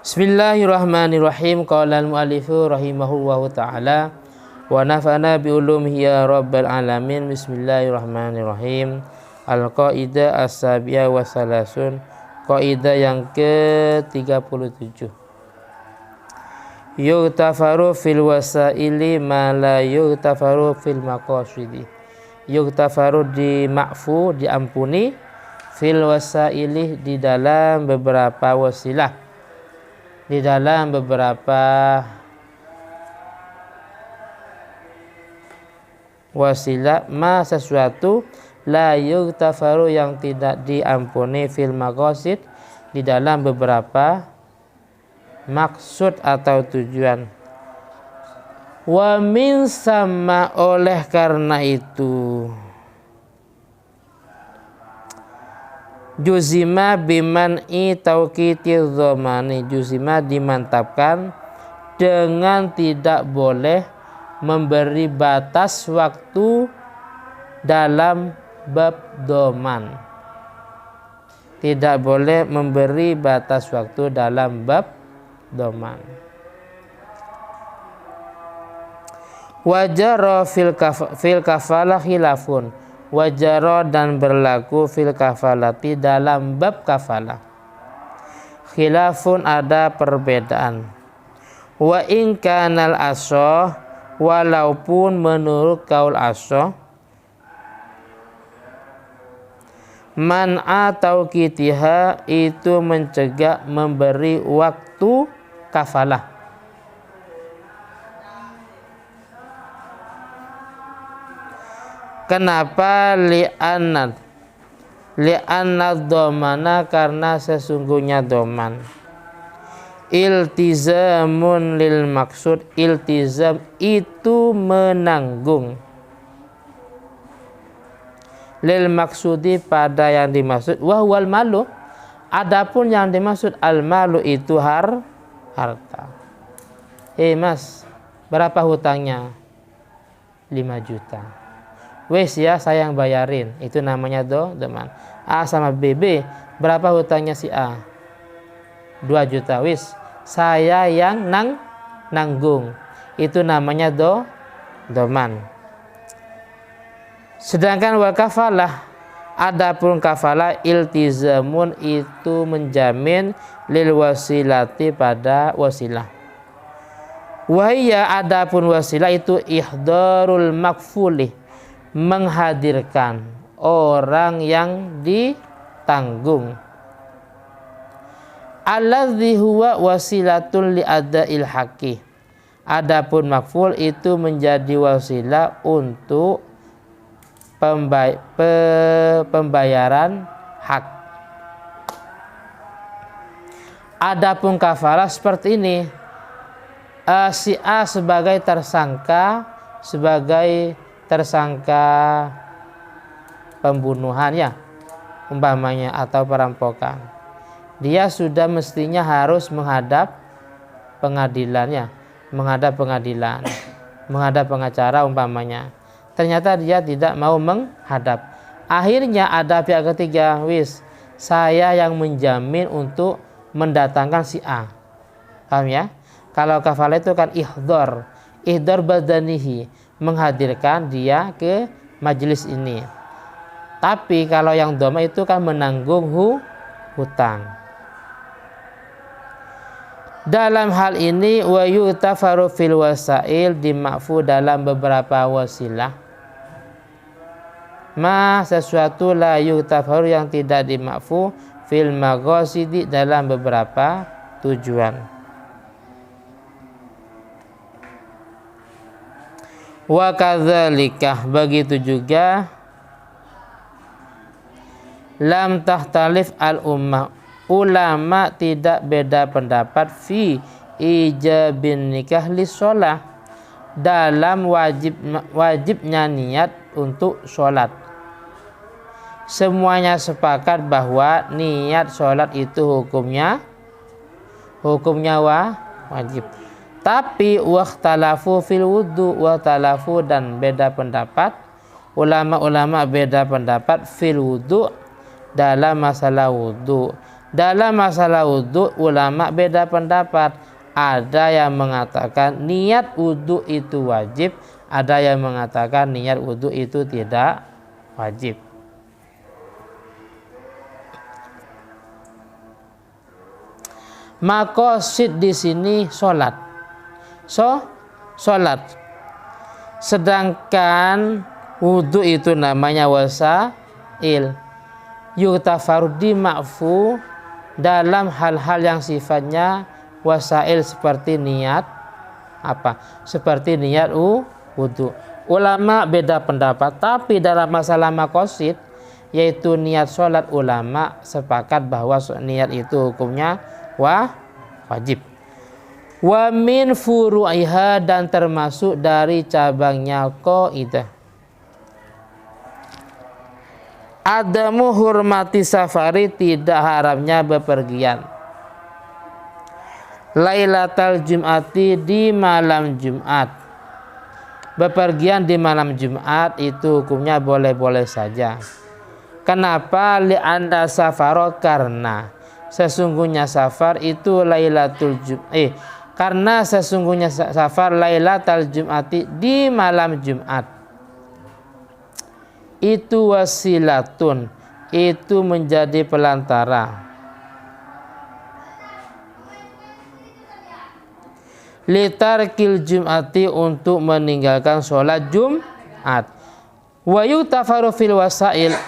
Bismillahirrahmanirrahim. Qala al-mu'allifu rahimahullahu ta'ala wa nafa'ana bi ulumihi ya rabbal alamin. Bismillahirrahmanirrahim. Al-qaidah as-sabi'ah wa salasun. Qaidah yang ke-37. Yughtafaru fil wasaili ma la yughtafaru fil maqasidi. Yughtafaru dima'fu, diampuni, fil wasaili di dalam beberapa wasilah, di dalam beberapa wasilah, ma sesuatu, la yughtafaru yang tidak diampuni, fil maqasid di dalam beberapa maksud atau tujuan. Wa min sama, oleh karena itu, juzima biman'i tauqiti dhamani, juzima dimantapkan dengan tidak boleh memberi batas waktu dalam bab doman. Tidak boleh memberi batas waktu dalam bab doman. Wajara fil kafalah khilafun, wajara dan berlaku fil kafalati dalam bab kafalah, khilafun ada perbedaan. Wa in kanal asoh, walaupun menurut kaul asoh, man'a tauqitiha itu mencegah memberi waktu kafalah. Kenapa? Li'anna dhamana, karena sesungguhnya doman. Iltizamun lil maksud, iltizam itu menanggung, lil maksudi pada yang dimaksud, wahwal malu, adapun yang dimaksud al malu itu harta. Mas, berapa hutangnya? 5 juta. Wes ya, saya yang bayarin, itu namanya doman. A sama B, berapa hutangnya si A? 2 juta. Wes, saya yang nanggung, itu namanya doman. Sedangkan wal kafalah, adapun kafalah, iltizamun itu menjamin, lil wasilati pada wasilah. Wahia, adapun wasilah itu ihdarul makfuli, menghadirkan orang yang ditanggung. Alladzi huwa wasilatun li ada'il haqqi, adapun makful itu menjadi wasilah untuk pembayaran hak. Adapun kafalah seperti ini, si A sebagai tersangka pembunuhan ya umpamanya, atau perampokan, dia sudah mestinya harus menghadap pengadilannya, menghadap pengacara umpamanya. Ternyata dia tidak mau menghadap. Akhirnya ada pihak ketiga, wis, saya yang menjamin untuk mendatangkan si A. Paham ya? Kalau kafalah itu kan ihdar badanihi, menghadirkan dia ke majelis ini. Tapi kalau yang doma itu kan menanggung hutang. Dalam hal ini wa yughtafaru fil wasail, dima'fu dalam beberapa wasilah, ma sesuatu la yughtafaru yang tidak dima'fu, fil maqasidi dalam beberapa tujuan. Wa kadzalika, begitu juga, lam tahtalif al ummah, ulama tidak beda pendapat fi ijabin nikah li sholah, dalam wajibnya niat untuk sholat. Semuanya sepakat bahwa niat sholat itu hukumnya wajib. Tapi wakhtalafu fil wudu, wakhtalafu dan beda pendapat, ulama-ulama beda pendapat fil wudu, dalam masalah wudu, Dalam masalah wudhu ulama beda pendapat. Ada yang mengatakan niat wudhu itu wajib, ada yang mengatakan niat wudhu itu tidak wajib. Maqasid di sini sholat. Sholat. Sedangkan wudhu itu namanya wasail. Yutafaru di ma'fu dalam hal-hal yang sifatnya wasail seperti niat apa? Seperti niat wudhu. Ulama beda pendapat, tapi dalam masalah maqasid yaitu niat sholat, ulama sepakat bahwa niat itu hukumnya wajib. Wa min furu'iha dan termasuk dari cabangnya qaidah. Adamu hurmati safari, tidak haramnya bepergian. Lailatal Jum'ati, di malam Jumat. Bepergian di malam Jumat itu hukumnya boleh-boleh saja. Kenapa? Li'anna safaro, karena sesungguhnya safar itu lailatul karena sesungguhnya safar lailatul Jum'ati, di malam Jumat. Itu wasilatun, itu menjadi pelantara. Litarkil Jum'ati, untuk meninggalkan sholat Jumat. Wa yutafaru fil wasail,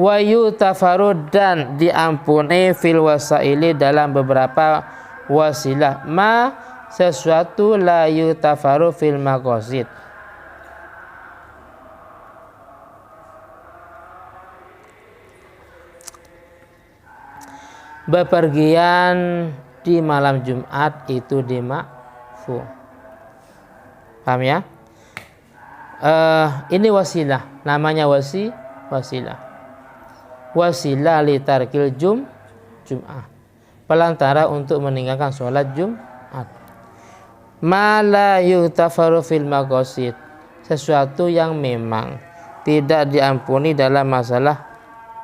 wa yutafaru dan diampuni fil wasaili dalam beberapa wasilah, ma sesuatu la yutafaru fil maqasid. Bepergian di malam Jumat itu dima'fu. Paham ya? Ini wasilah, namanya wasilah. Wasilah litarkil Jum'ah, pelantara untuk meninggalkan sholat Jumat. Ma la yutafaru fil maqasid, sesuatu yang memang tidak diampuni dalam masalah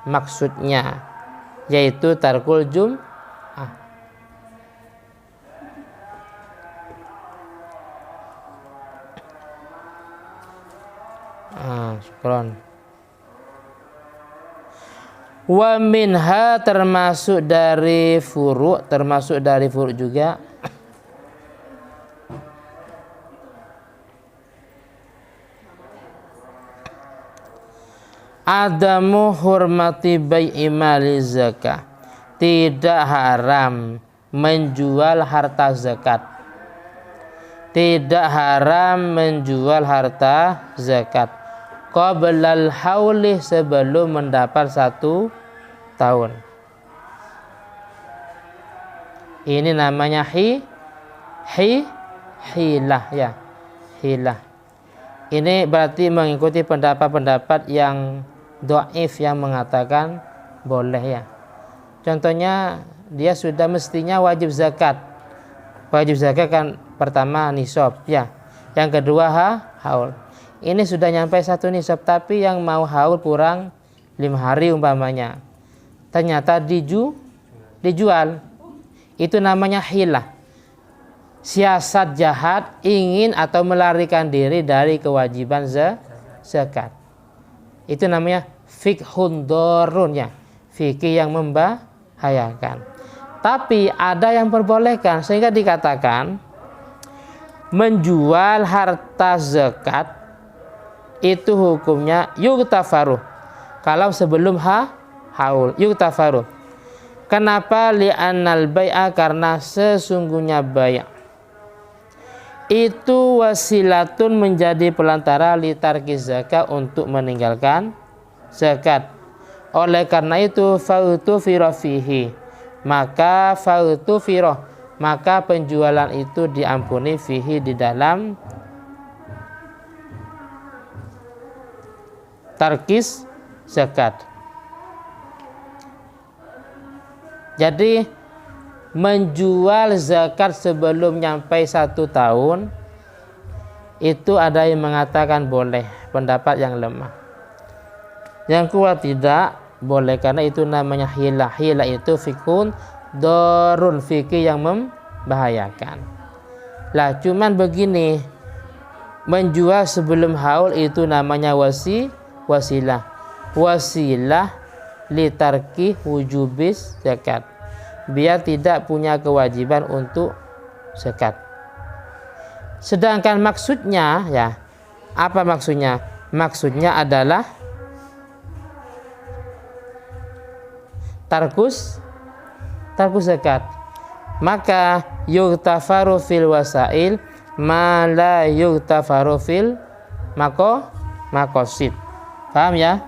maksudnya, yaitu tarkul Jum'ah. Syukron. Wa minha, termasuk dari furu' juga adamu hurmati bai'i mali zakah, tidak haram menjual harta zakat. Tidak haram menjual harta zakat qablal hauli, sebelum mendapat 1 tahun. Ini namanya hilah ya, hilah. Ini berarti mengikuti pendapat-pendapat yang dhaif yang mengatakan boleh ya. Contohnya dia sudah mestinya wajib zakat. Wajib zakat kan pertama nisab ya. Yang kedua haul. Ini sudah nyampe 1 nisab, tapi yang mau haul kurang 5 hari umpamanya. Ternyata dijual. Itu namanya hilah. Siasat jahat, ingin atau melarikan diri dari kewajiban zakat. Itu namanya fiqhun dorun ya, fikih yang membahayakan. Tapi ada yang perbolehkan, sehingga dikatakan menjual harta zakat itu hukumnya yugtafaru. Kalau sebelum haul yugtafaru. Kenapa? Li'annal bai'a, karena sesungguhnya bai' itu wasilatun, menjadi pelantara litarki zakat, untuk meninggalkan zakat. Oleh karena itu fautufira fihi, maka fautufira, maka penjualan itu diampuni fihi, di dalam tarkis zakat. Jadi menjual zakat sebelum nyampe 1 tahun itu ada yang mengatakan boleh, pendapat yang lemah. Yang kuat tidak boleh, karena itu namanya hilah. Hilah itu fikun dorun, fikih yang membahayakan. Lah cuman begini, menjual sebelum haul itu namanya wasilah. Wasilah litarki wujubis zakat, biar tidak punya kewajiban untuk zakat. Sedangkan maksudnya ya, apa maksudnya? Maksudnya adalah tarkus zakat. Maka yughtafaru fil wasail ma la yughtafaru fil maqasid. Paham ya?